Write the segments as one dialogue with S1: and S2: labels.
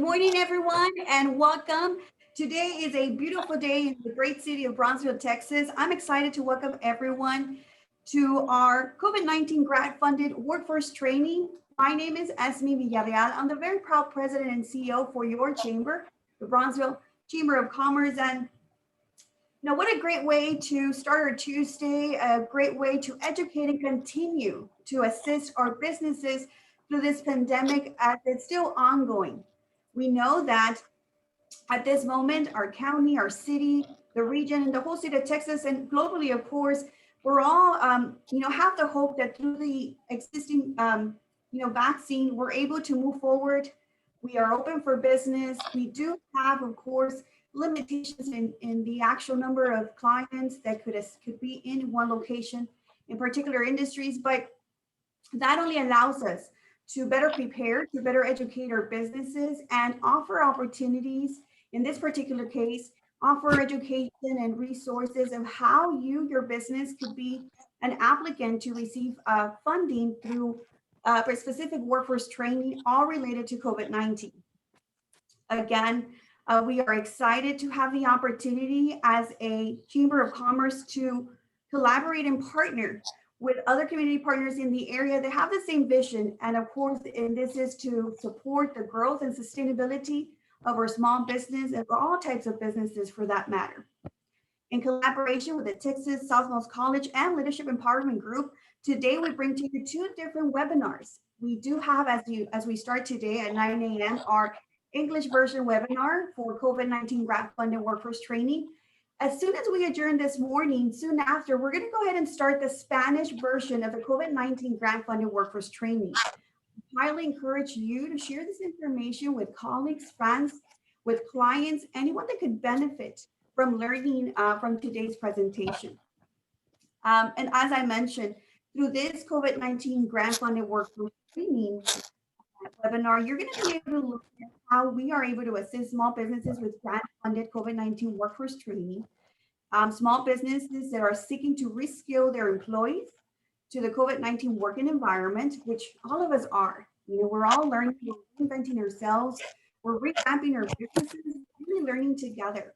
S1: morning, everyone, and welcome. Today is a beautiful day in the great city of Brownsville, Texas. I'm excited to welcome everyone to our COVID-19 grant-funded workforce training. My name is Esme Villarreal. I'm the very proud president and CEO for your chamber, the Brownsville Chamber of Commerce. And what a great way to start our Tuesday, a great way to educate and continue to assist our businesses through this pandemic as it's still ongoing. We know that at this moment, our county, our city, the region, and the whole state of Texas, and globally, of course, we're all, have the hope that through the existing, vaccine, we're able to move forward. We are open for business. We do have, of course, limitations in the actual number of clients that could be in one location in particular industries, but that only allows us to better prepare, to better educate our businesses and offer opportunities. In this particular case, offer education and resources of how your business could be an applicant to receive funding through for specific workforce training, all related to COVID-19. Again, we are excited to have the opportunity as a Chamber of Commerce to collaborate and partner with other community partners in the area that have the same vision. And of course, and this is to support the growth and sustainability of our small business and all types of businesses for that matter. In collaboration with the Texas Southmost College and Leadership Empowerment Group, today we bring to you two different webinars. We do have, as we start today at 9 a.m., our English version webinar for COVID-19 grant funded workforce training. As soon as we adjourn this morning, soon after, we're going to go ahead and start the Spanish version of the COVID-19 grant-funded workforce training. I highly encourage you to share this information with colleagues, friends, with clients, anyone that could benefit from learning from today's presentation. And as I mentioned, through this COVID-19 grant-funded workforce training webinar, you're going to be able to look at how we are able to assist small businesses with grant-funded COVID-19 workforce training. Small businesses that are seeking to reskill their employees to the COVID-19 working environment, which all of us are. We're all learning, we're reinventing ourselves, we're revamping our businesses, really learning together.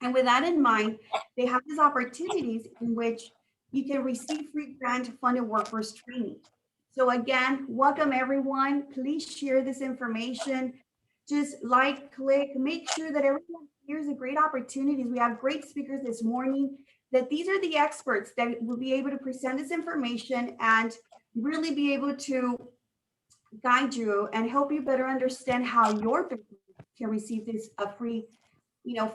S1: And with that in mind, they have these opportunities in which you can receive free grant-funded workforce training. So again, welcome everyone. Please share this information. Just like, click, make sure that everyone hears the great opportunities. We have great speakers this morning, that these are the experts that will be able to present this information and really be able to guide you and help you better understand how your business can receive this free,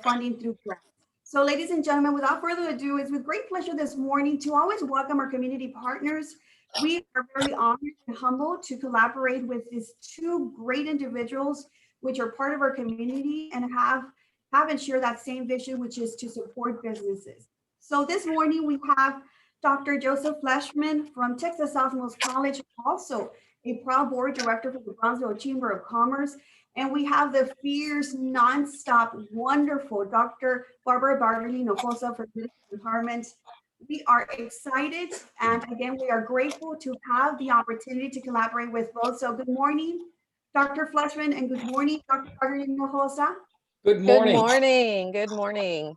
S1: funding through grants. So ladies and gentlemen, without further ado, it's with great pleasure this morning to always welcome our community partners. We are very honored and humbled to collaborate with these two great individuals, which are part of our community and have and share that same vision, which is to support businesses. So this morning we have Dr. Joseph Fleshman from Texas Southmost College, also a proud board director for the Brownsville Chamber of Commerce. And we have the fierce, nonstop, wonderful Dr. Barbara Bartley Hinojosa for Leadership Empowerment. We are excited, and again, we are grateful to have the opportunity to collaborate with both. So good morning, Dr. Fleshman, and good morning, Dr. Bartley Hinojosa.
S2: Good morning.
S3: Good morning. Good morning.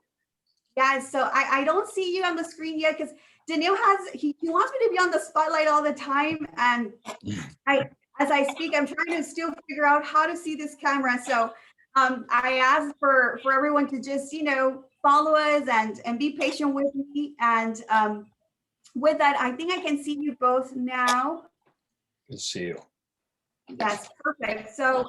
S1: Yes, so I don't see you on the screen yet because Daniel he wants me to be on the spotlight all the time, and as I speak, I'm trying to still figure out how to see this camera. So I asked for everyone to just follow us and be patient with me. And with that, I think I can see you both now.
S2: Good to see you.
S1: That's perfect. So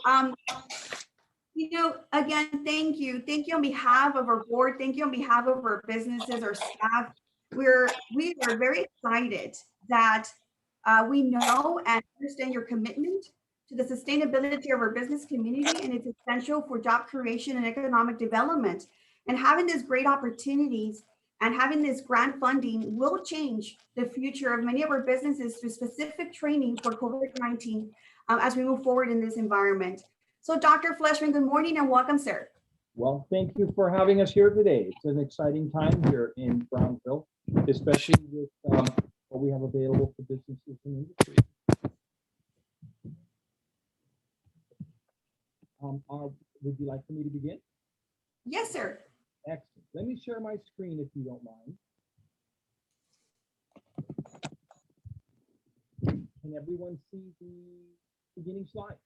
S1: again, thank you. Thank you on behalf of our board. Thank you on behalf of our businesses, our staff. We are very excited that we know and understand your commitment to the sustainability of our business community, and it's essential for job creation and economic development. And having these great opportunities and having this grant funding will change the future of many of our businesses through specific training for COVID-19 as we move forward in this environment. So Dr. Fleshman, good morning and welcome, sir.
S4: Well, thank you for having us here today. It's an exciting time here in Brownsville, especially with what we have available for businesses and industry. Would you like for me to begin?
S1: Yes, sir.
S4: Excellent. Let me share my screen if you don't mind. Can everyone see the beginning slide?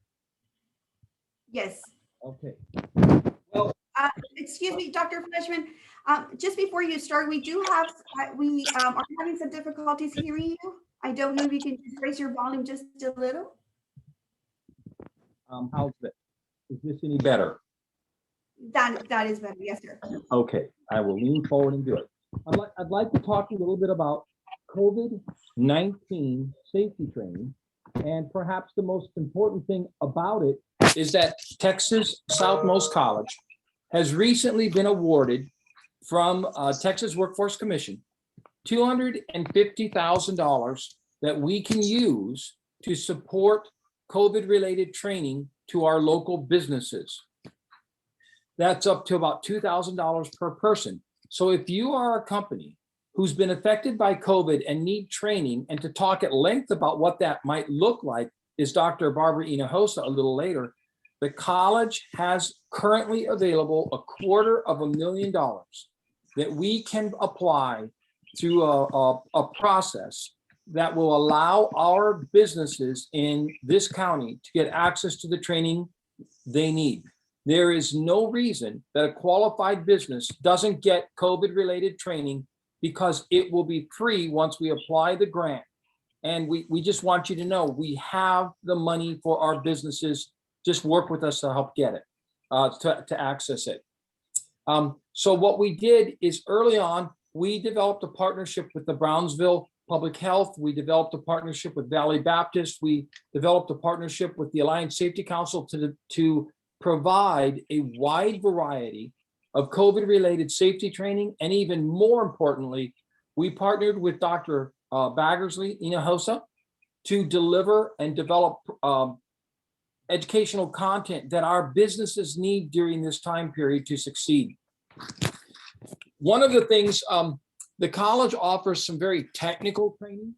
S1: Yes.
S4: Okay.
S1: Excuse me, Dr. Fleshman. Just before you start, we do have, we are having some difficulties hearing you. I don't know if you can just raise your volume just a little.
S4: How's this? Is this any better?
S1: That is better. Yes, sir.
S4: Okay, I will lean forward and do it. I'd like to talk a little bit about COVID-19 safety training, and perhaps the most important thing about it is that Texas Southmost College has recently been awarded from Texas Workforce Commission $250,000 that we can use to support COVID-related training to our local businesses. That's up to about $2,000 per person. So if you are a company who's been affected by COVID and need training, and to talk at length about what that might look like is Dr. Barbara Hinojosa a little later, the college has currently available $250,000 that we can apply through a process that will allow our businesses in this county to get access to the training they need. There is no reason that a qualified business doesn't get COVID-related training, because it will be free once we apply the grant. And we just want you to know we have the money for our businesses. Just work with us to help get it, to access it. So what we did is early on, we developed a partnership with the Brownsville Public Health. We developed a partnership with Valley Baptist. We developed a partnership with the Alliance Safety Council to provide a wide variety of COVID-related safety training. And even more importantly, we partnered with Dr. Baggersley Hinojosa to deliver and develop educational content that our businesses need during this time period to succeed. One of the things, the college offers some very technical training.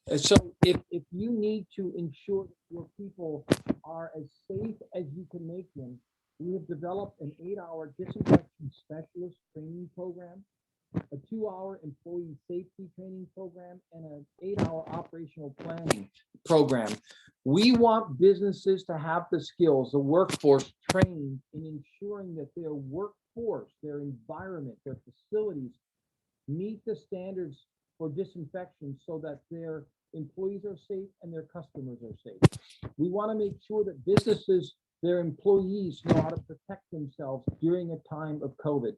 S4: And so if you need to ensure that your people are as safe as you can make them, we have developed an 8-hour disinfection specialist training program, a 2-hour employee safety training program, and an 8-hour operational planning program. We want businesses to have the skills, the workforce trained in ensuring that their workforce, their environment, their facilities meet the standards for disinfection so that their employees are safe and their customers are safe. We want to make sure that businesses, their employees know how to protect themselves during a time of COVID.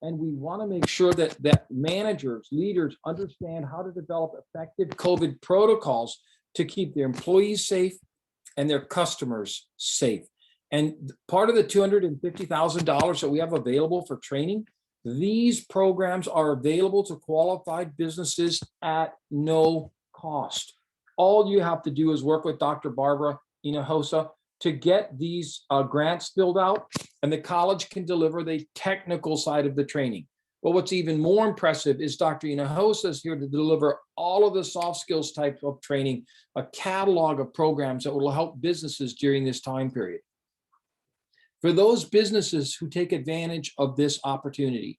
S4: And we want to make sure that managers, leaders understand how to develop effective COVID protocols to keep their employees safe and their customers safe. And part of the $250,000 that we have available for training, these programs are available to qualified businesses at no cost. All you have to do is work with Dr. Barbara Hinojosa to get these grants filled out, and the college can deliver the technical side of the training. But what's even more impressive is Dr. Hinojosa is here to deliver all of the soft skills type of training, a catalog of programs that will help businesses during this time period. For those businesses who take advantage of this opportunity,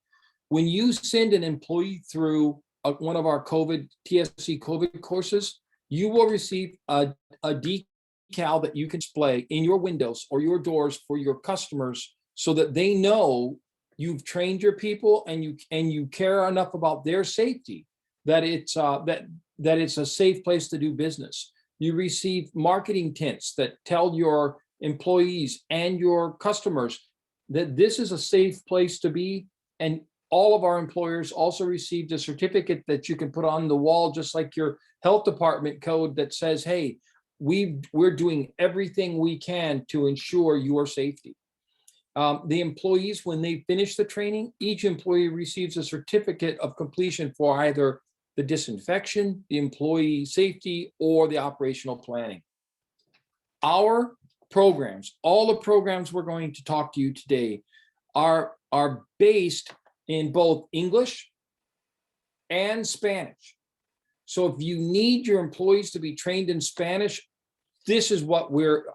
S4: when you send an employee through one of our TSC COVID courses, you will receive a decal that you can display in your windows or your doors for your customers so that they know you've trained your people and you care enough about their safety that it's a safe place to do business. You receive marketing tints that tell your employees and your customers that this is a safe place to be. And all of our employers also received a certificate that you can put on the wall, just like your health department code that says, hey, we're doing everything we can to ensure your safety. The employees, when they finish the training, each employee receives a certificate of completion for either the disinfection, the employee safety, or the operational planning. Our programs, all the programs we're going to talk to you today are based in both English and Spanish. So if you need your employees to be trained in Spanish, this is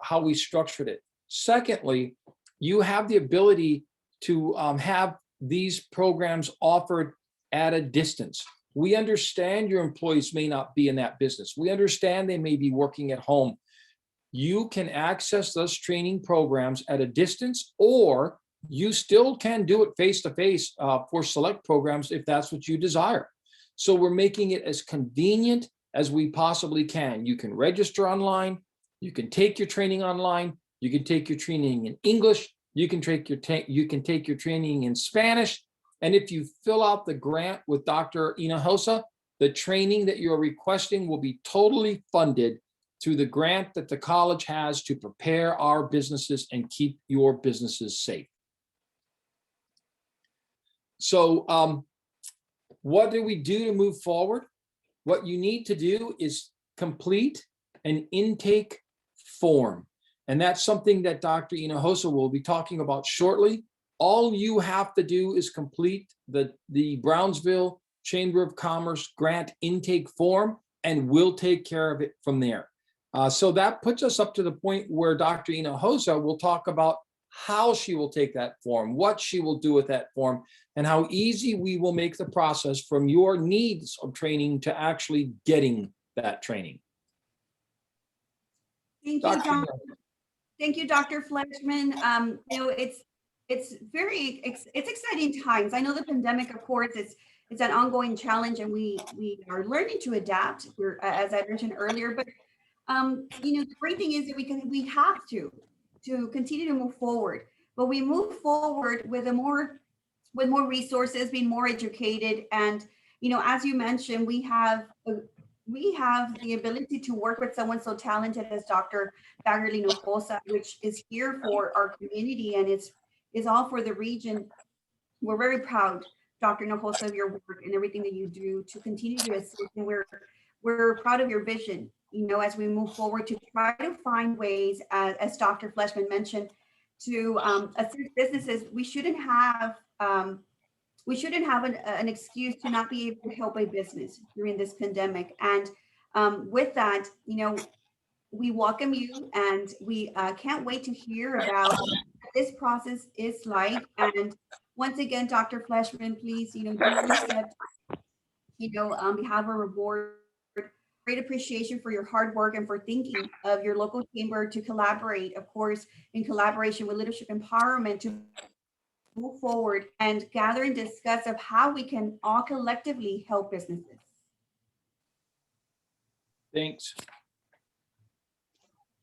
S4: how we structured it. Secondly, you have the ability to have these programs offered at a distance. We understand your employees may not be in that business. We understand they may be working at home. You can access those training programs at a distance, or you still can do it face-to-face for select programs if that's what you desire. So we're making it as convenient as we possibly can. You can register online, you can take your training online, you can take your training in English, you can take your training in Spanish. And if you fill out the grant with Dr. Hinojosa, the training that you're requesting will be totally funded through the grant that the college has to prepare our businesses and keep your businesses safe. So what do we do to move forward? What you need to do is complete an intake form. And that's something that Dr. Hinojosa will be talking about shortly. All you have to do is complete the Brownsville Chamber of Commerce grant intake form, and we'll take care of it from there. So that puts us up to the point where Dr. Hinojosa will talk about how she will take that form, what she will do with that form, and how easy we will make the process from your needs of training to actually getting that training.
S1: Thank you, Dr. Thank you, Dr. Fleischman. It's exciting times. I know the pandemic, of course, it's an ongoing challenge, and we are learning to adapt. As I mentioned earlier, but the great thing is that we have to continue to move forward. But we move forward with more resources, being more educated, and as you mentioned, we have the ability to work with someone so talented as Dr. Baggerly Hinojosa, which is here for our community, and is all for the region. We're very proud, Dr. Hinojosa, of your work and everything that you do to continue to assist, and we're proud of your vision, as we move forward to try to find ways, as Dr. Fleischman mentioned, to assist businesses. We shouldn't have an excuse to not be able to help a business during this pandemic. And with that, we welcome you, and we can't wait to hear about what this process is like. And once again, Dr. Fleischman, please, you said, on behalf of our board, great appreciation for your hard work and for thinking of your local chamber to collaborate, of course, in collaboration with Leadership Empowerment, to move forward and gather and discuss of how we can all collectively help businesses.
S4: Thanks.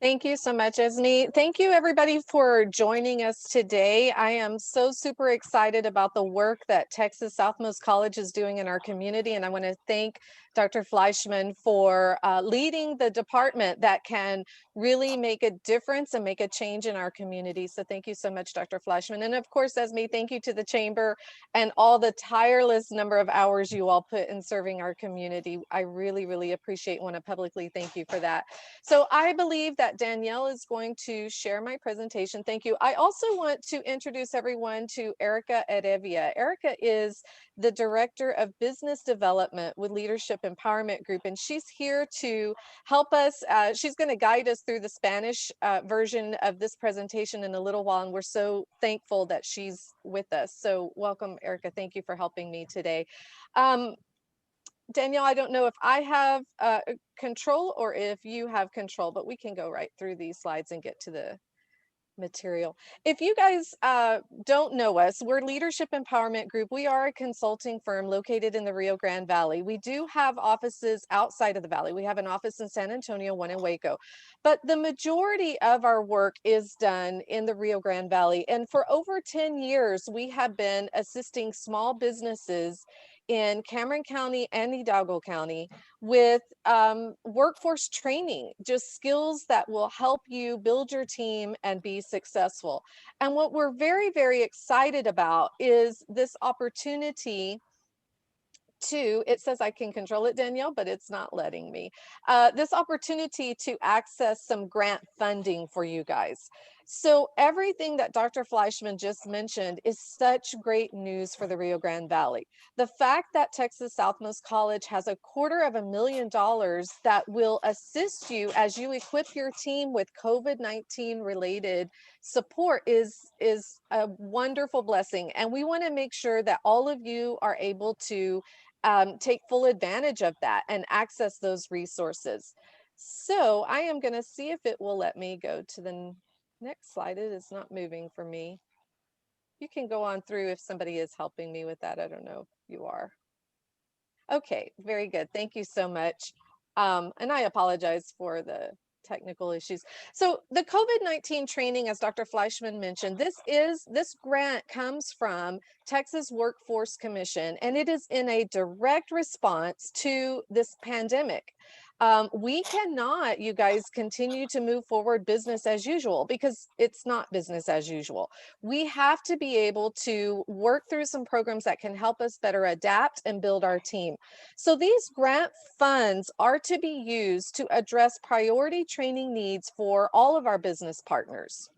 S3: Thank you so much, Esme. Thank you, everybody, for joining us today. I am so super excited about the work that Texas Southmost College is doing in our community, and I want to thank Dr. Fleischman for leading the department that can really make a difference and make a change in our community. So thank you so much, Dr. Fleischman. And of course, Esme, thank you to the Chamber and all the tireless number of hours you all put in serving our community. I really, really appreciate and want to publicly thank you for that. So I believe that Danielle is going to share my presentation. Thank you. I also want to introduce everyone to Erica Arevia. Erica is the Director of Business Development with Leadership Empowerment Group, and she's here to help us. She's going to guide us through the Spanish version of this presentation in a little while, and we're so thankful that she's with us. So welcome, Erica. Thank you for helping me today. Danielle, I don't know if I have control or if you have control, but we can go right through these slides and get to the material. If you guys don't know us, we're Leadership Empowerment Group. We are a consulting firm located in the Rio Grande Valley. We do have offices outside of the valley. We have an office in San Antonio, one in Waco, but the majority of our work is done in the Rio Grande Valley. And for over 10 years, we have been assisting small businesses in Cameron County and Hidalgo County with workforce training, just skills that will help you build your team and be successful. And what we're very, very excited about is this opportunity to, it says I can control it, Danielle, but it's not letting me. This opportunity to access some grant funding for you guys. So everything that Dr. Fleischman just mentioned is such great news for the Rio Grande Valley. The fact that Texas Southmost College has $250,000 that will assist you as you equip your team with COVID-19 related support is a wonderful blessing. And we want to make sure that all of you are able to take full advantage of that and access those resources. So I am going to see if it will let me go to the next slide. It is not moving for me. You can go on through if somebody is helping me with that. I don't know if you are. Okay, very good. Thank you so much. And I apologize for the technical issues. So the COVID-19 training, as Dr. Fleischman mentioned, this grant comes from Texas Workforce Commission, and it is in a direct response to this pandemic. We cannot, you guys, continue to move forward business as usual because it's not business as usual. We have to be able to work through some programs that can help us better adapt and build our team. So these grant funds are to be used to address priority training needs for all of our business partners.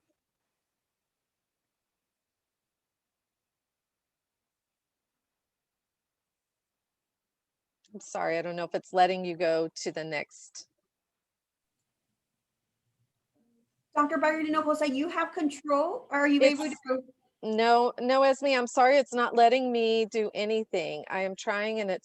S3: I'm sorry, I don't know if it's letting you go to the next.
S1: Dr. Byron Hinojosa, you have control? Are you able to go?
S3: No, Esme, I'm sorry, it's not letting me do anything. I am trying and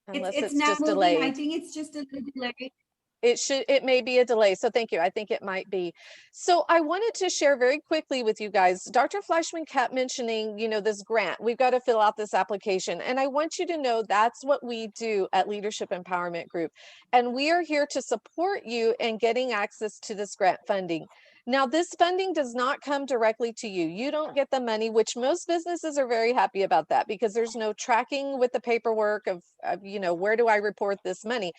S3: unless
S1: It's
S3: it's
S1: now
S3: just
S1: moving.
S3: delayed.
S1: I think it's just a delay.
S3: It may be a delay. So thank you. I think it might be. So I wanted to share very quickly with you guys. Dr. Fleischman kept mentioning, this grant. We've got to fill out this application. And I want you to know that's what we do at Leadership Empowerment Group. And we are here to support you in getting access to this grant funding. Now, this funding does not come directly to you. You don't get the money, which most businesses are very happy about that because there's no tracking with the paperwork of where do I report this money?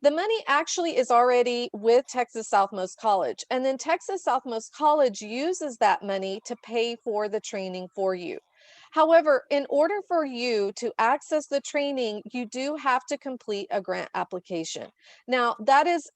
S3: The money actually is already with Texas Southmost College. And then Texas Southmost College uses that money to pay for the training for you. However, in order for you to access the training, you do have to complete a grant application. Now, that is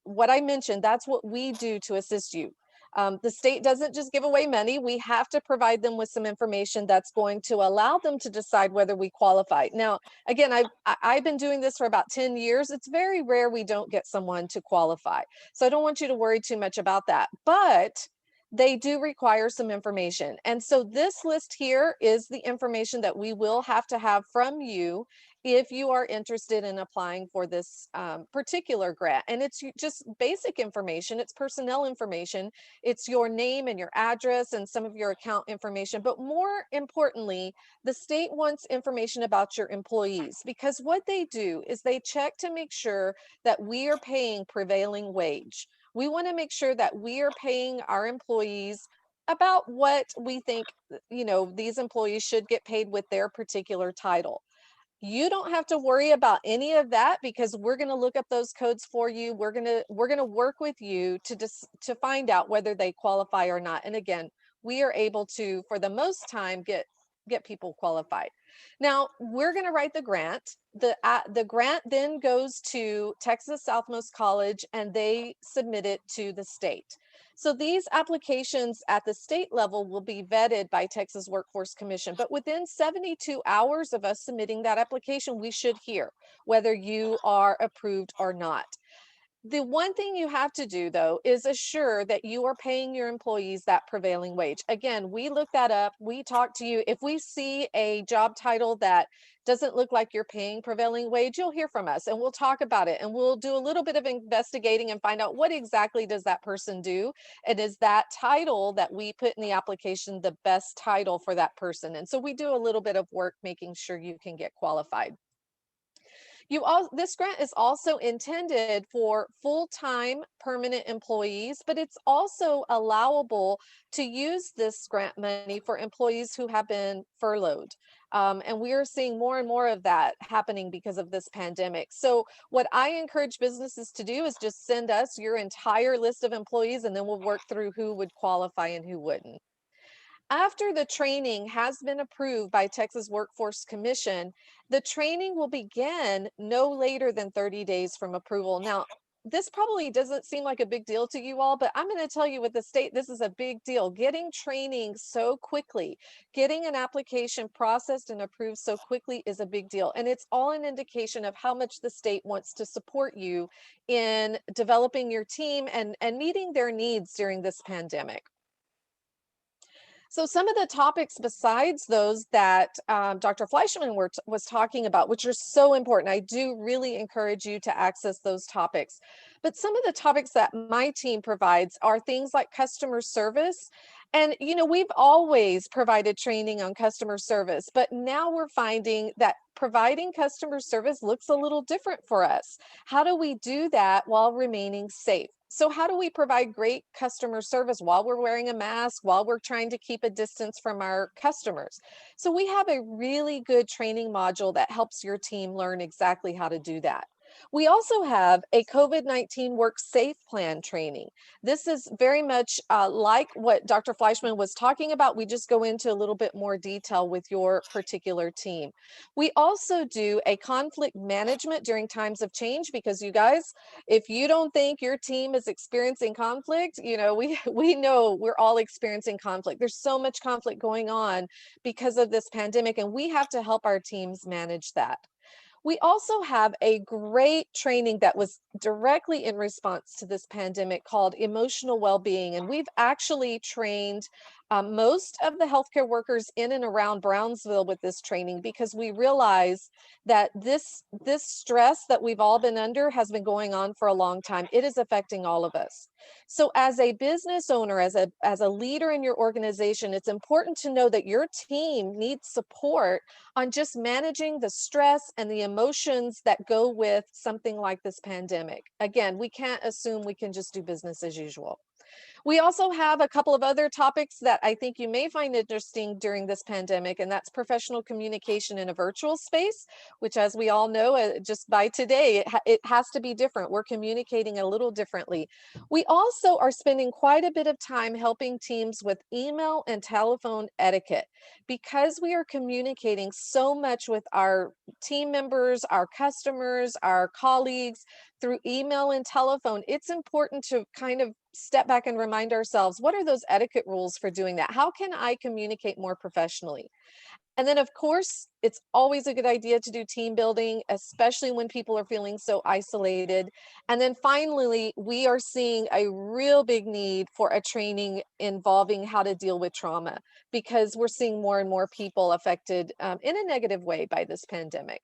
S3: what I mentioned, that's what we do to assist you. The state doesn't just give away money. We have to provide them with some information that's going to allow them to decide whether we qualify. Now, again, I've been doing this for about 10 years. It's very rare we don't get someone to qualify. So I don't want you to worry too much about that. But they do require some information. And so this list here is the information that we will have to have from you if you are interested in applying for this particular grant. And it's just basic information. It's personnel information. It's your name and your address and some of your account information. But more importantly, the state wants information about your employees because what they do is they check to make sure that we are paying prevailing wage. We want to make sure that we are paying our employees about what we think, these employees should get paid with their particular title. You don't have to worry about any of that because we're going to look up those codes for you. We're going to work with you to find out whether they qualify or not. And again, we are able to, for the most time, get people qualified. Now, we're going to write the grant. The grant then goes to Texas Southmost College and they submit it to the state. So these applications at the state level will be vetted by Texas Workforce Commission, but within 72 hours of us submitting that application, we should hear whether you are approved or not. The one thing you have to do, though, is assure that you are paying your employees that prevailing wage. Again, we look that up. We talk to you. If we see a job title that doesn't look like you're paying prevailing wage, you'll hear from us and we'll talk about it. And we'll do a little bit of investigating and find out what exactly does that person do. And is that title that we put in the application the best title for that person? And so we do a little bit of work making sure you can get qualified. This grant is also intended for full-time permanent employees, but it's also allowable to use this grant money for employees who have been furloughed. And we are seeing more and more of that happening because of this pandemic. So what I encourage businesses to do is just send us your entire list of employees and then we'll work through who would qualify and who wouldn't. After the training has been approved by Texas Workforce Commission, the training will begin no later than 30 days from approval. Now, this probably doesn't seem like a big deal to you all, but I'm going to tell you with the state, this is a big deal. Getting training so quickly, getting an application processed and approved so quickly is a big deal. And it's all an indication of how much the state wants to support you in developing your team and meeting their needs during this pandemic. So some of the topics besides those that Dr. Fleischman was talking about, which are so important, I do really encourage you to access those topics. But some of the topics that my team provides are things like customer service. And, you know, we've always provided training on customer service, but now we're finding that providing customer service looks a little different for us. How do we do that while remaining safe? So how do we provide great customer service while we're wearing a mask, while we're trying to keep a distance from our customers? So we have a really good training module that helps your team learn exactly how to do that. We also have a COVID-19 Work Safe Plan training. This is very much like what Dr. Fleischman was talking about. We just go into a little bit more detail with your particular team. We also do a conflict management during times of change, because you guys, if you don't think your team is experiencing conflict, you know, we know we're all experiencing conflict. There's so much conflict going on because of this pandemic, and we have to help our teams manage that. We also have a great training that was directly in response to this pandemic called emotional well-being. And we've actually trained most of the healthcare workers in and around Brownsville with this training, because we realize that this stress that we've all been under has been going on for a long time. It is affecting all of us. So as a business owner, as a leader in your organization, it's important to know that your team needs support on just managing the stress and the emotions that go with something like this pandemic. Again, we can't assume we can just do business as usual. We also have a couple of other topics that I think you may find interesting during this pandemic, and that's professional communication in a virtual space, which, as we all know, just by today, it has to be different. We're communicating a little differently. We also are spending quite a bit of time helping teams with email and telephone etiquette, because we are communicating so much with our team members, our customers, our colleagues through email and telephone. It's important to kind of step back and remind ourselves, what are those etiquette rules for doing that? How can I communicate more professionally? And then, of course, it's always a good idea to do team building, especially when people are feeling so isolated. And then finally, we are seeing a real big need for a training involving how to deal with trauma, because we're seeing more and more people affected in a negative way by this pandemic.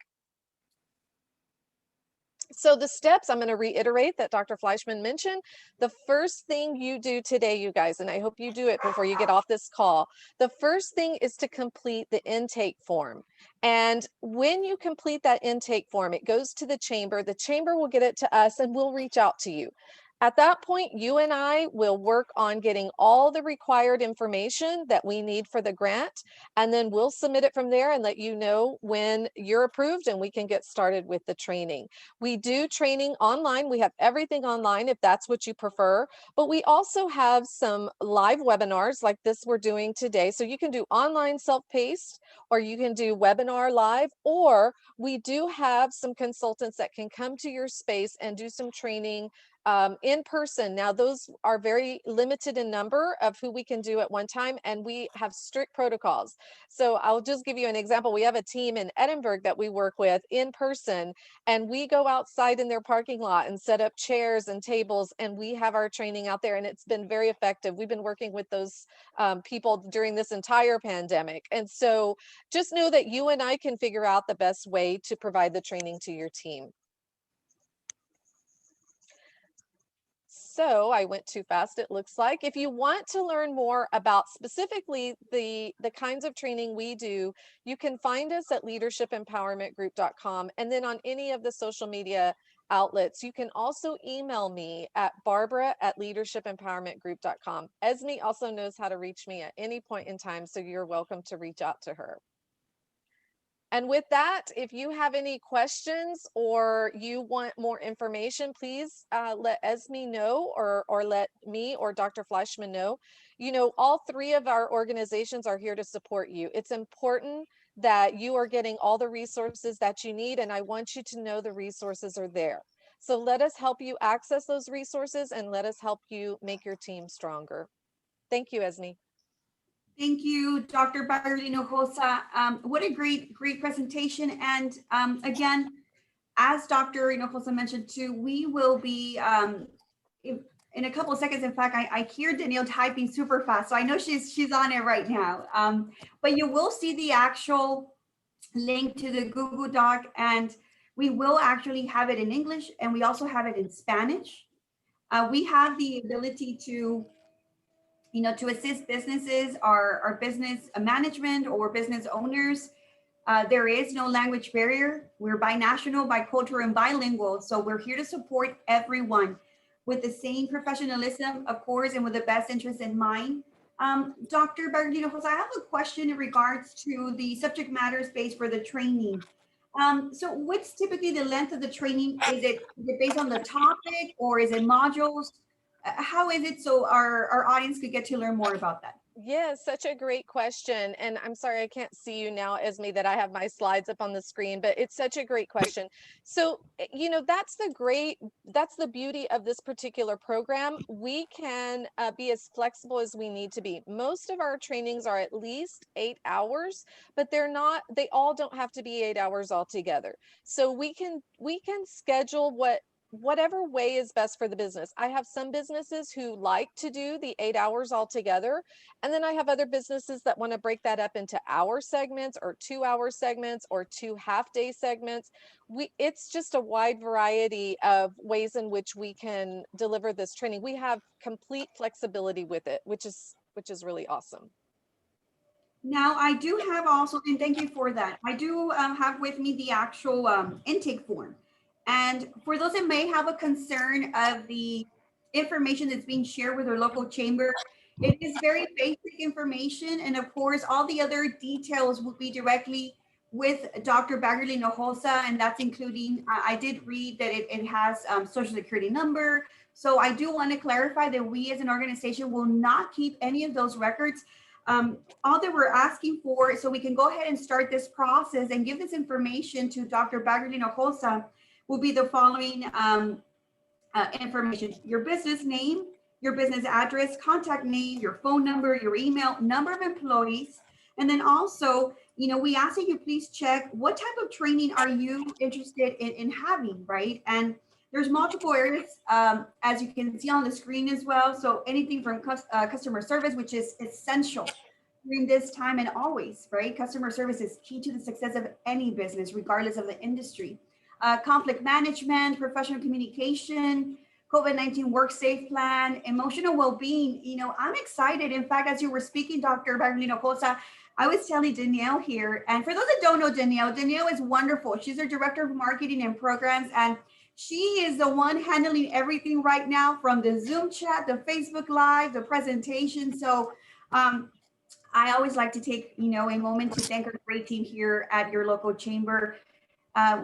S3: So the steps, I'm going to reiterate, that Dr. Fleischman mentioned. The first thing you do today, you guys, and I hope you do it before you get off this call, the first thing is to complete the intake form. And when you complete that intake form, it goes to the chamber. The chamber will get it to us, and we'll reach out to you. At that point, you and I will work on getting all the required information that we need for the grant, and then we'll submit it from there and let you know when you're approved and we can get started with the training. We do training online. We have everything online if that's what you prefer, but we also have some live webinars like this we're doing today. So you can do online self-paced, or you can do webinar live, or we do have some consultants that can come to your space and do some training in person. Now, those are very limited in number of who we can do at one time, and we have strict protocols. So I'll just give you an example. We have a team in Edinburgh that we work with in person, and we go outside in their parking lot and set up chairs and tables, and we have our training out there, and it's been very effective. We've been working with those people during this entire pandemic. And so just know that you and I can figure out the best way to provide the training to your team. So I went too fast, it looks like. If you want to learn more about specifically the kinds of training we do, you can find us at leadershipempowermentgroup.com. And then on any of the social media outlets, you can also email me at barbara@leadershipempowermentgroup.com. Esme also knows how to reach me at any point in time, so you're welcome to reach out to her. And with that, if you have any questions or you want more information, please let Esme know, or let me or Dr. Fleischman know. You know, all three of our organizations are here to support you. It's important that you are getting all the resources that you need, and I want you to know the resources are there. So let us help you access those resources and let us help you make your team stronger. Thank you, Esme.
S1: Thank you, Dr. Barolino Hosa. What a great presentation. And again, as Dr. Hinojosa mentioned too, we will be in a couple of seconds. In fact, I hear Danielle typing super fast, so I know she's on it right now. But you will see the actual link to the Google Doc, and we will actually have it in English, and we also have it in Spanish. We have the ability to to assist businesses, our business management or business owners. There is no language barrier. We're binational, bicultural, and bilingual. So we're here to support everyone with the same professionalism, of course, and with the best interest in mind. Dr. Bernardino Jose, I have a question in regards to the subject matter space for the training. So what's typically the length of the training? Is it based on the topic or is it modules? How is it so our audience could get to learn more about that?
S3: Yes, such a great question. And I'm sorry, I can't see you now, Esme, that I have my slides up on the screen, but it's such a great question. So, that's the beauty of this particular program. We can be as flexible as we need to be. Most of our trainings are at least 8 hours, but they all don't have to be 8 hours altogether. So we can schedule whatever way is best for the business. I have some businesses who like to do the 8 hours altogether. And then I have other businesses that want to break that up into hour segments or 2-hour segments or 2 half-day segments. It's just a wide variety of ways in which we can deliver this training. We have complete flexibility with it, which is really awesome.
S1: Now, I do have also, and thank you for that. I do have with me the actual intake form. And for those that may have a concern of the information that's being shared with their local chamber, it is very basic information. And of course, all the other details will be directly with Dr. Bagley Hinojosa, and that's including, I did read that it has social security number. So I do want to clarify that we as an organization will not keep any of those records. All that we're asking for, so we can go ahead and start this process and give this information to Dr. Bagley Hinojosa, will be the following information: your business name, your business address, contact name, your phone number, your email, number of employees. And then also, we ask that you please check what type of training are you interested in having, right? And there's multiple areas, as you can see on the screen as well. So anything from customer service, which is essential during this time and always, right? Customer service is key to the success of any business, regardless of the industry. Conflict management, professional communication, COVID-19 work safe plan, emotional well-being. I'm excited. In fact, as you were speaking, Dr. Barolino Cosa, I was telling Danielle here, and for those that don't know Danielle is wonderful. She's our director of marketing and programs, and she is the one handling everything right now, from the Zoom chat, the Facebook Live, the presentation. So I always like to take, a moment to thank our great team here at your local chamber.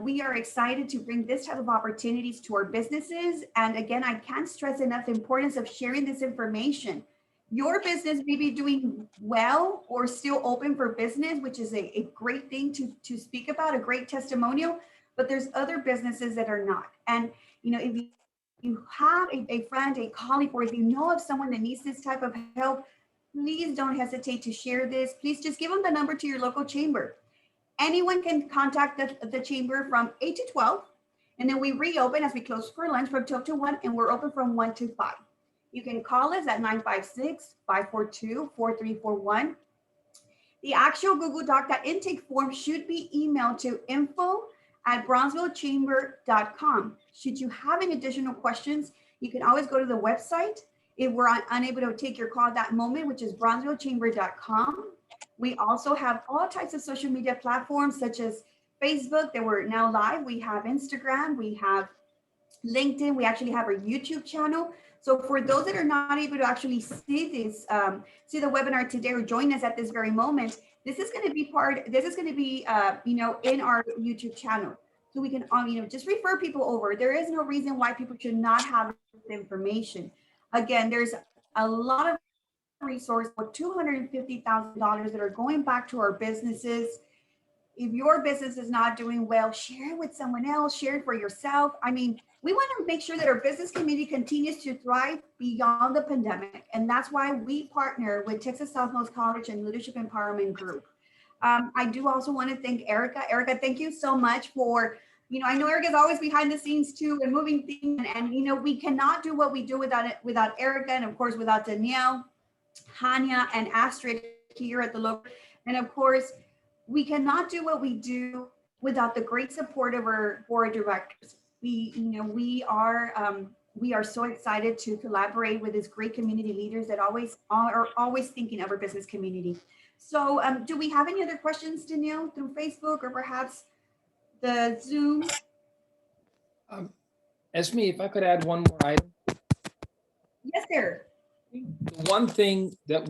S1: We are excited to bring this type of opportunities to our businesses. And again, I can't stress enough the importance of sharing this information. Your business may be doing well or still open for business, which is a great thing to speak about, a great testimonial, but there's other businesses that are not. And, if you have a friend, a colleague, or if you know of someone that needs this type of help, please don't hesitate to share this. Please just give them the number to your local chamber. Anyone can contact the chamber from 8 to 12, and then we reopen as we close for lunch from 12 to 1, and we're open from 1 to 5. You can call us at 956-542-4341. The actual Google Doc, that intake form, should be emailed to info@brownsvillechamber.com. Should you have any additional questions, you can always go to the website if we're unable to take your call at that moment, which is brownsvillechamber.com. We also have all types of social media platforms such as Facebook that we're now live. We have Instagram, we have LinkedIn, we actually have our YouTube channel. So for those that are not able to actually see this, see the webinar today or join us at this very moment, this is going to be in our YouTube channel. So we can, just refer people over. There is no reason why people should not have this information. Again, there's a lot of resources for $250,000 that are going back to our businesses. If your business is not doing well, share it with someone else, share it for yourself. We want to make sure that our business community continues to thrive beyond the pandemic. And that's why we partner with Texas Southmost College and Leadership Empowerment Group. I do also want to thank Erica. Erica, thank you so much for, I know Erica's always behind the scenes too and moving things. And we cannot do what we do without Erica, and of course, without Danielle, Hania, and Astrid here at the local. And of course, we cannot do what we do without the great support of our board of directors. We are so excited to collaborate with these great community leaders that are always thinking of our business community. So do we have any other questions, Danielle, through Facebook or perhaps the Zoom?
S4: Esme, if I could add one more item.
S1: Yes, sir.
S4: The one thing that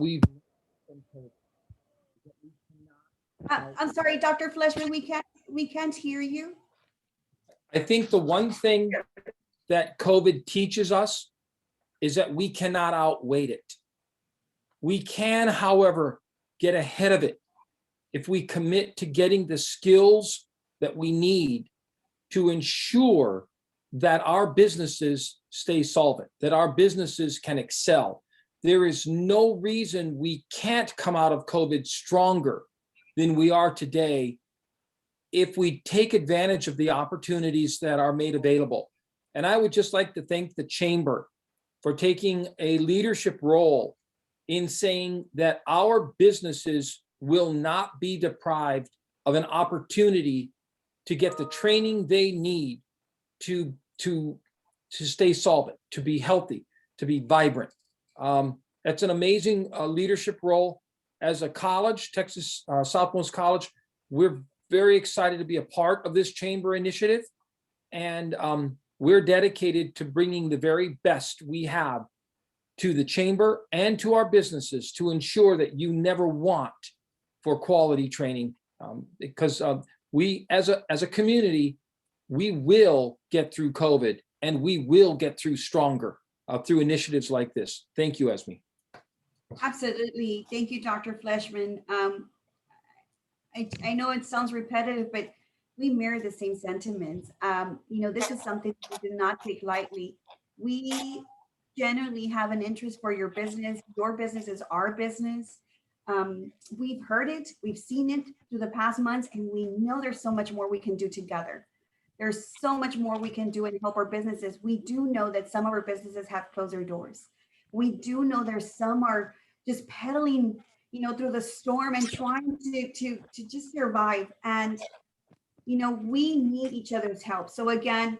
S1: I'm sorry, Dr. Fleshman, we can't hear you.
S4: I think the one thing that COVID teaches us is that we cannot outwait it. We can, however, get ahead of it if we commit to getting the skills that we need to ensure that our businesses stay solvent, that our businesses can excel. There is no reason we can't come out of COVID stronger than we are today if we take advantage of the opportunities that are made available. And I would just like to thank the Chamber for taking a leadership role in saying that our businesses will not be deprived of an opportunity to get the training they need to stay solvent, to be healthy, to be vibrant. That's an amazing leadership role. As a college, Texas Southmost College, we're very excited to be a part of this chamber initiative. And we're dedicated to bringing the very best we have to the chamber and to our businesses to ensure that you never want for quality training, because we as a community, we will get through COVID and we will get through stronger through initiatives like this. Thank you, Esme.
S1: Absolutely. Thank you, Dr. Fleshman. I know it sounds repetitive, but we mirror the same sentiments. This is something we do not take lightly. We generally have an interest for your business. Your business is our business. We've heard it, we've seen it through the past months, and we know there's so much more we can do together. There's so much more we can do and help our businesses. We do know that some of our businesses have closed their doors. We do know there's some are just pedaling, through the storm and trying to just survive. And, we need each other's help. So again,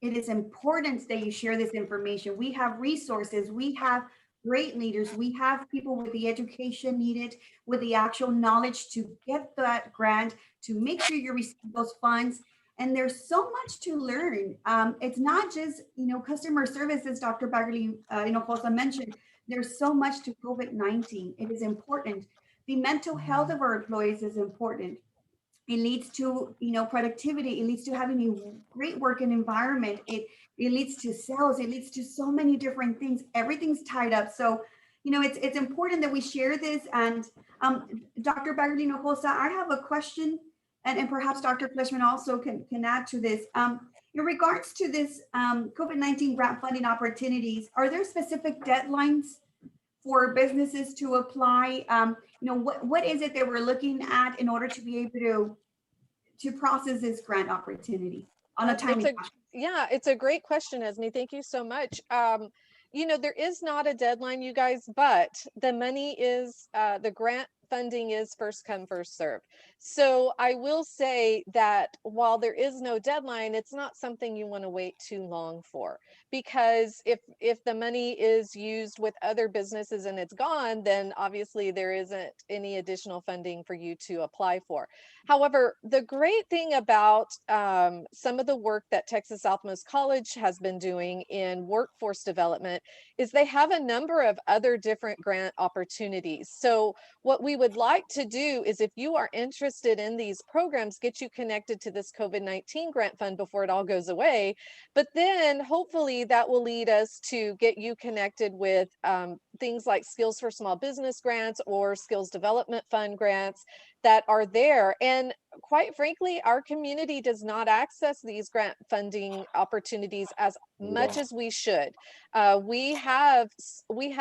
S1: it is important that you share this information. We have resources, we have great leaders, we have people with the education needed, with the actual knowledge to get that grant, to make sure you receive those funds. And there's so much to learn. It's not just, customer services, Dr. Bagley, Hinojosa mentioned. There's so much to COVID-19. It is important. The mental health of our employees is important. It leads to, productivity. It leads to having a great working environment. It leads to sales. It leads to so many different things. Everything's tied up. So, it's important that we share this. And Dr. Bagley Hinojosa, I have a question. And perhaps Dr. Fleshman also can add to this. In regards to this COVID-19 grant funding opportunities, are there specific deadlines for businesses to apply? What is it that we're looking at in order to be able to process this grant opportunity on a timely fashion?
S3: Yeah, it's a great question, Esme. Thank you so much. There is not a deadline, you guys, but the money is, the grant funding is first come, first served. So I will say that while there is no deadline, it's not something you want to wait too long for, because if the money is used with other businesses and it's gone, then obviously there isn't any additional funding for you to apply for. However, the great thing about some of the work that Texas Southmost College has been doing in workforce development is they have a number of other different grant opportunities. So what we we would like to do is, if you are interested in these programs, get you connected to this COVID-19 grant fund before it all goes away. But then hopefully that will lead us to get you connected with things like Skills for Small Business grants or Skills Development Fund grants that are there. And quite frankly, our community does not access these grant funding opportunities as much as we should. We have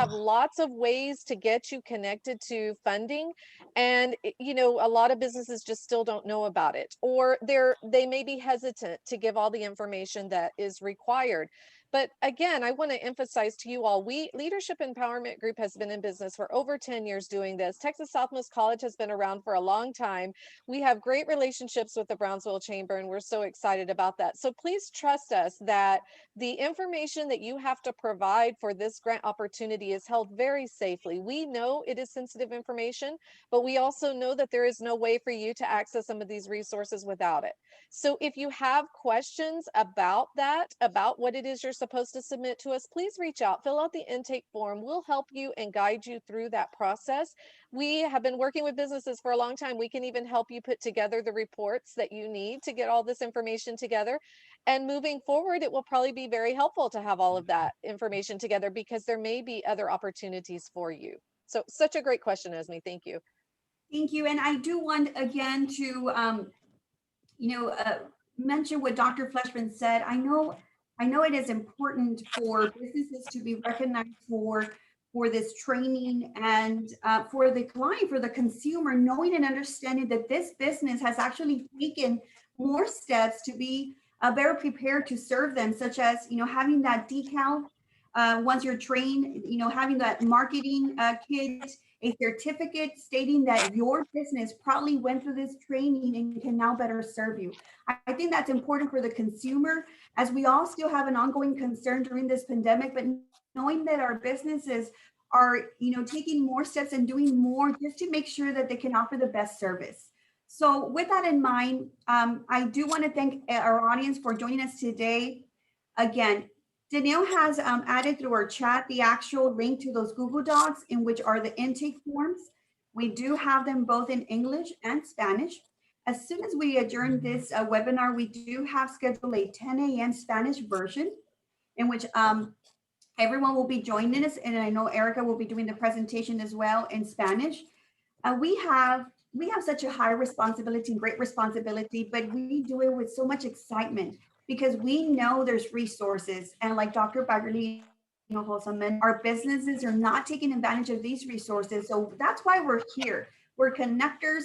S3: lots of ways to get you connected to funding, and you know, a lot of businesses just still don't know about it, or they may be hesitant to give all the information that is required. But again, I want to emphasize to you all, Leadership Empowerment Group has been in business for over 10 years doing this. Texas Southmost College has been around for a long time. We have great relationships with the Brownsville Chamber, and we're so excited about that. So please trust us that the information that you have to provide for this grant opportunity is held very safely. We know it is sensitive information, but we also know that there is no way for you to access some of these resources without it. So if you have questions about that, about what it is you're supposed to submit to us, please reach out, fill out the intake form. We'll help you and guide you through that process. We have been working with businesses for a long time. We can even help you put together the reports that you need to get all this information together. And moving forward, it will probably be very helpful to have all of that information together, because there may be other opportunities for you. So such a great question, Esme. Thank you.
S1: Thank you. And I do want again to, mention what Dr. Fleshman said. I know it is important for businesses to be recognized for this training, and for the client, for the consumer, knowing and understanding that this business has actually taken more steps to be better prepared to serve them, such as, having that decal once you're trained, having that marketing kit, a certificate stating that your business probably went through this training and can now better serve you. I think that's important for the consumer, as we all still have an ongoing concern during this pandemic, but knowing that our businesses are, taking more steps and doing more just to make sure that they can offer the best service. So with that in mind, I do want to thank our audience for joining us today. Again, Danielle has added through our chat the actual link to those Google Docs, in which are the intake forms. We do have them both in English and Spanish. As soon as we adjourn this webinar, we do have scheduled a 10 a.m. Spanish version, in which everyone will be joining us. And I know Erica will be doing the presentation as well in Spanish. We have such a high responsibility and great responsibility, but we do it with so much excitement, because we know there's resources. And like Dr. Bagley, our businesses are not taking advantage of these resources. So that's why we're here. We're connectors,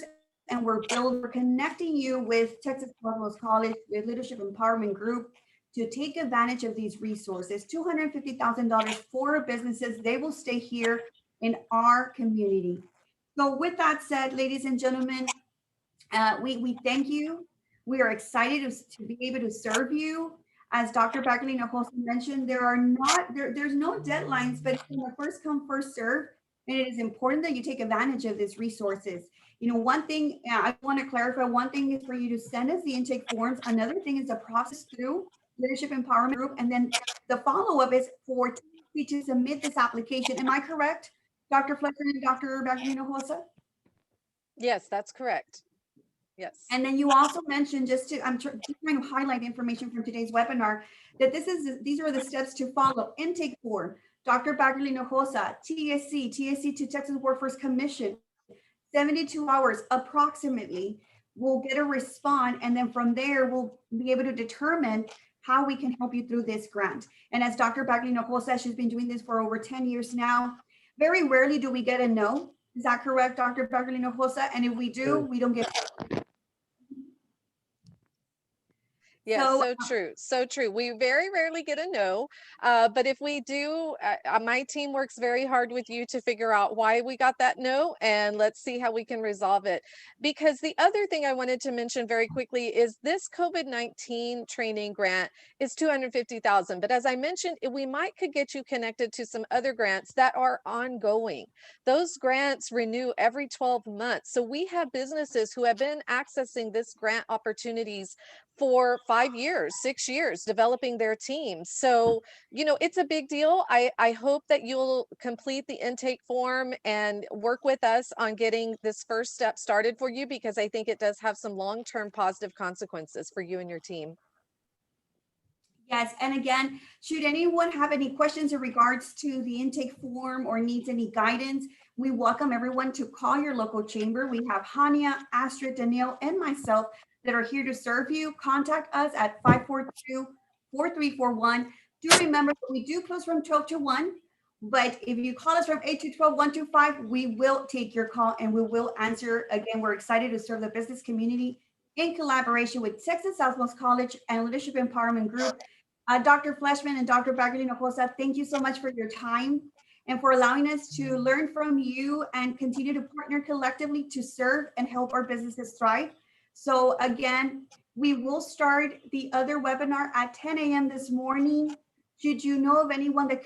S1: and we're connecting you with Texas Southmost College, with Leadership Empowerment Group, to take advantage of these resources. $250,000 for businesses. They will stay here in our community. So with that said, ladies and gentlemen, we thank you. We are excited to be able to serve you. As Dr. Bagley mentioned, there's no deadlines, but it's a first come, first serve. And it is important that you take advantage of these resources. One thing I want to clarify, one thing is for you to send us the intake forms. Another thing is the process through Leadership Empowerment Group. And then the follow-up is for you to submit this application. Am I correct, Dr. Fletcher and Dr. Bagley?
S3: Yes, that's correct. Yes.
S1: And then you also mentioned, I'm trying to highlight information from today's webinar, that these are the steps to follow. Intake form, Dr. Bagley Hinojosa, TSC to Texas Workforce Commission, 72 hours approximately, we'll get a response. And then from there, we'll be able to determine how we can help you through this grant. And as Dr. Bagley Hinojosa, she's been doing this for over 10 years now. Very rarely do we get a no. Is that correct, Dr. Bagley Hinojosa? And if we do, we don't get.
S3: Yes, so true. So true. We very rarely get a no, but if we do, my team works very hard with you to figure out why we got that no, and let's see how we can resolve it. Because the other thing I wanted to mention very quickly is this COVID-19 training grant is $250,000. But as I mentioned, we could get you connected to some other grants that are ongoing. Those grants renew every 12 months. So we have businesses who have been accessing this grant opportunities for 5 years, 6 years developing their team. So, it's a big deal. I hope that you'll complete the intake form and work with us on getting this first step started for you, because I think it does have some long-term positive consequences for you and your team.
S1: Yes, and again, should anyone have any questions in regards to the intake form or needs any guidance, we welcome everyone to call your local chamber. We have Hania, Astrid, Danielle, and myself that are here to serve you. Contact us at 542-4341. Do remember that we do close from 12 to 1, but if you call us from 8 to 12, 125, we will take your call and we will answer. Again, we're excited to serve the business community in collaboration with Texas Southmost College and Leadership Empowerment Group. Dr. Fleshman and Dr. Bagley Hinojosa, thank you so much for your time and for allowing us to learn from you and continue to partner collectively to serve and help our businesses thrive. So again, we will start the other webinar at 10 a.m. this morning. Should you know of anyone that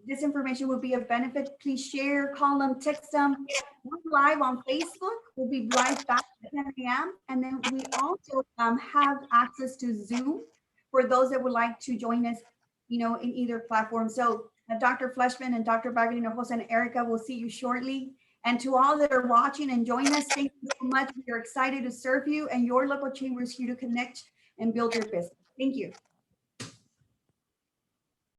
S1: this information would be of benefit, please share, call them, text them. We're live on Facebook. We'll be live back at 10 a.m. And then we also have access to Zoom for those that would like to join us, in either platform. So Dr. Fleshman and Dr. Bagley Hinojosa and Erica will see you shortly. And to all that are watching and joining us, thank you so much. We are excited to serve you, and your local chamber is here to connect and build your business. Thank you.